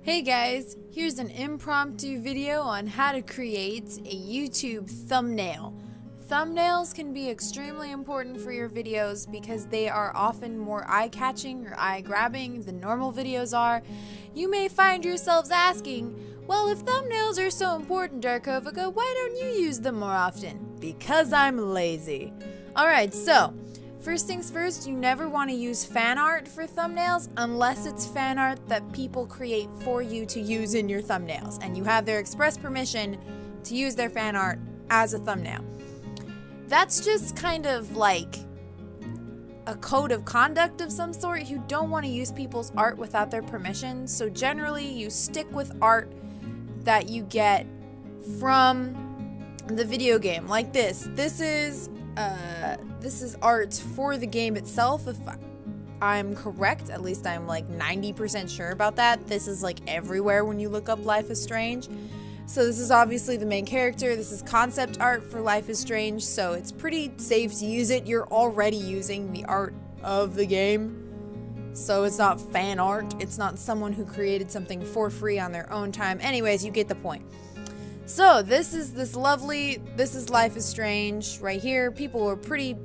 Hey guys, here's an impromptu video on how to create a YouTube thumbnail. Thumbnails can be extremely important for your videos because they are often more eye-catching or eye-grabbing than normal videos are. You may find yourselves asking, well, if thumbnails are so important, Darkovika, why don't you use them more often? Because I'm lazy. Alright, so first things first, you never want to use fan art for thumbnails unless it's fan art that people create for you to use in your thumbnails and you have their express permission to use their fan art as a thumbnail. That's just kind of like a code of conduct of some sort. You don't want to use people's art without their permission, so generally you stick with art that you get from the video game, like this. This is art for the game itself, if I'm correct. At least I'm like 90% sure about that. This is like everywhere when you look up Life is Strange. So this is obviously the main character. This is concept art for Life is Strange, so it's pretty safe to use it. You're already using the art of the game, so it's not fan art. It's not someone who created something for free on their own time. Anyways, you get the point. So this is Life is Strange right here. People are pretty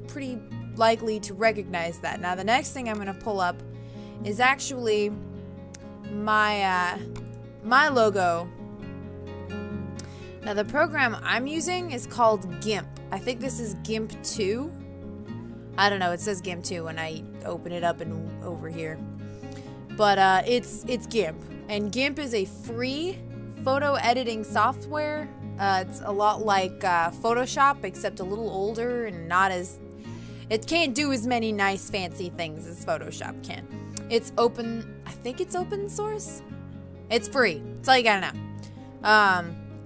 likely to recognize that. Now the next thing I'm gonna pull up is actually my logo. Now the program I'm using is called GIMP. I think this is GIMP 2. I don't know, it says GIMP 2 when I open it up and over here. But it's GIMP. And GIMP is a free photo editing software. It's a lot like Photoshop, except a little older and not as... It can't do as many nice fancy things as Photoshop can. It's open... I think it's open source? It's free. That's all you gotta know.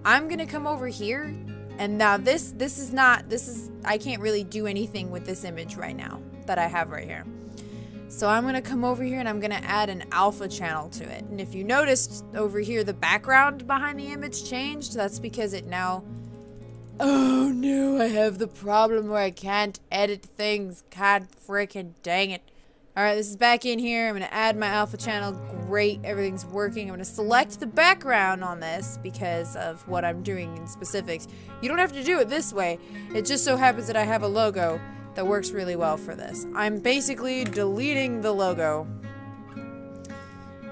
I'm gonna come over here, and now this is I can't really do anything with this image right now that I have right here. So I'm gonna come over here and I'm gonna add an alpha channel to it. And if you noticed over here, the background behind the image changed. That's because it now... Oh no, I have the problem where I can't edit things. God frickin' dang it. Alright, this is back in here. I'm gonna add my alpha channel. Great, everything's working. I'm gonna select the background on this because of what I'm doing in specifics. You don't have to do it this way. It just so happens that I have a logo that works really well for this. I'm basically deleting the logo.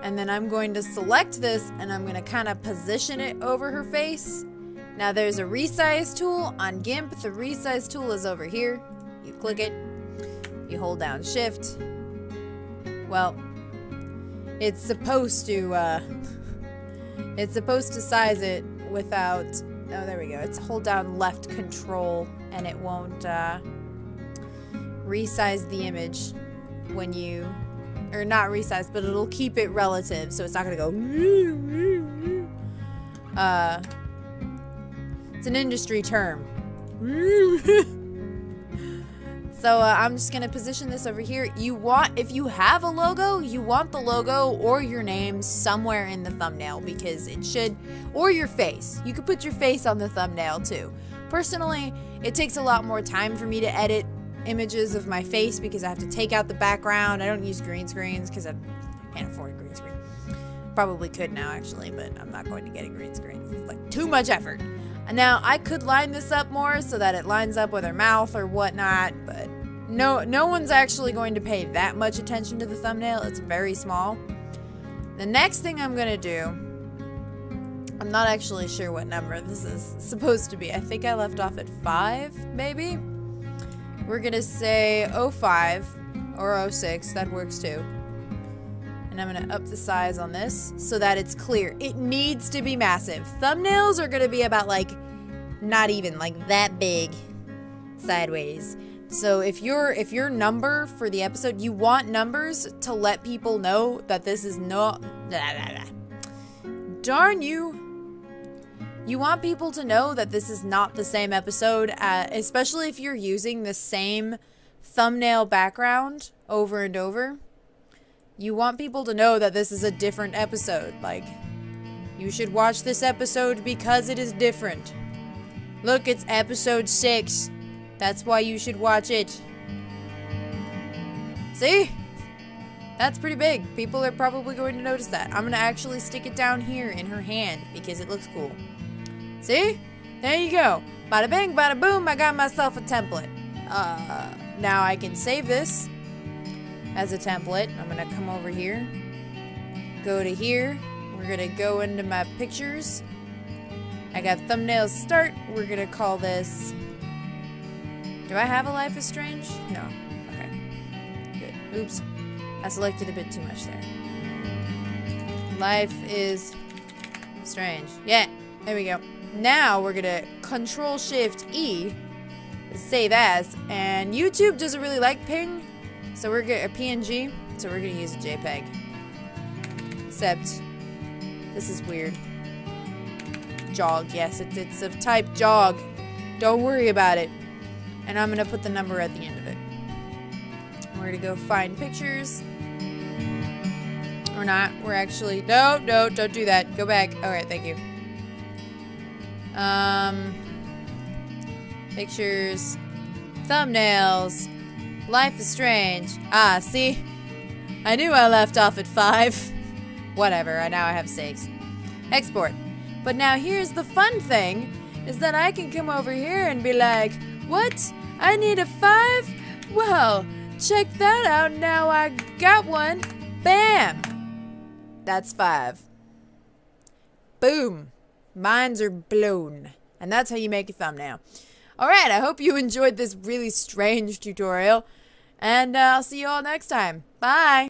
And then I'm going to select this and I'm gonna kind of position it over her face. Now there's a resize tool on GIMP. The resize tool is over here. You click it, you hold down shift. Well, it's supposed to size it without, oh there we go. It's hold down left control and it won't resize the image when you, or not resize, but it'll keep it relative, so it's not gonna go it's an industry term. So I'm just gonna position this over here. If you have a logo, you want the logo or your name somewhere in the thumbnail because it should, or your face. You could put your face on the thumbnail too. Personally, it takes a lot more time for me to edit images of my face because I have to take out the background. I don't use green screens because I can't afford a green screen. Probably could now actually, but I'm not going to get a green screen. It's like too much effort. Now, I could line this up more so that it lines up with her mouth or whatnot, but no one's actually going to pay that much attention to the thumbnail. It's very small. The next thing I'm gonna do, I'm not actually sure what number this is supposed to be. I think I left off at 5, maybe? We're gonna say 05 or 06, that works too. And I'm gonna up the size on this so that it's clear. It needs to be massive. Thumbnails are gonna be about like, not even like that big sideways. So if your number for the episode, you want numbers to let people know that this is not, darn you. You want people to know that this is not the same episode, especially if you're using the same thumbnail background over and over. You want people to know that this is a different episode. Like, you should watch this episode because it is different. Look, it's episode 6. That's why you should watch it. See? That's pretty big. People are probably going to notice that. I'm gonna actually stick it down here in her hand because it looks cool. See? There you go. Bada bing, bada boom, I got myself a template. Now I can save this as a template. I'm gonna come over here, go to here. We're gonna go into my pictures. I got thumbnails start. We're gonna call this... Do I have a Life is Strange? No. Okay. Good. Oops. I selected a bit too much there. Life is Strange. Yeah. There we go. Now we're gonna Control-Shift-E, save as, and YouTube doesn't really like ping, so we're gonna a PNG, so we're gonna use a JPEG. Except this is weird. Jog, yes, it's of type jog. Don't worry about it. And I'm gonna put the number at the end of it. We're gonna go find pictures. Or not. We're actually no, don't do that. Go back. Alright, thank you. Pictures, thumbnails, Life is Strange. Ah, see? I knew I left off at 5. Whatever, now I have 6. Export. But now here's the fun thing, is that I can come over here and be like, what? I need a 5? Well, check that out, now I got one. Bam! That's 5. Boom. Minds are blown. And that's how you make a thumbnail. Alright, I hope you enjoyed this really strange tutorial. And I'll see you all next time. Bye!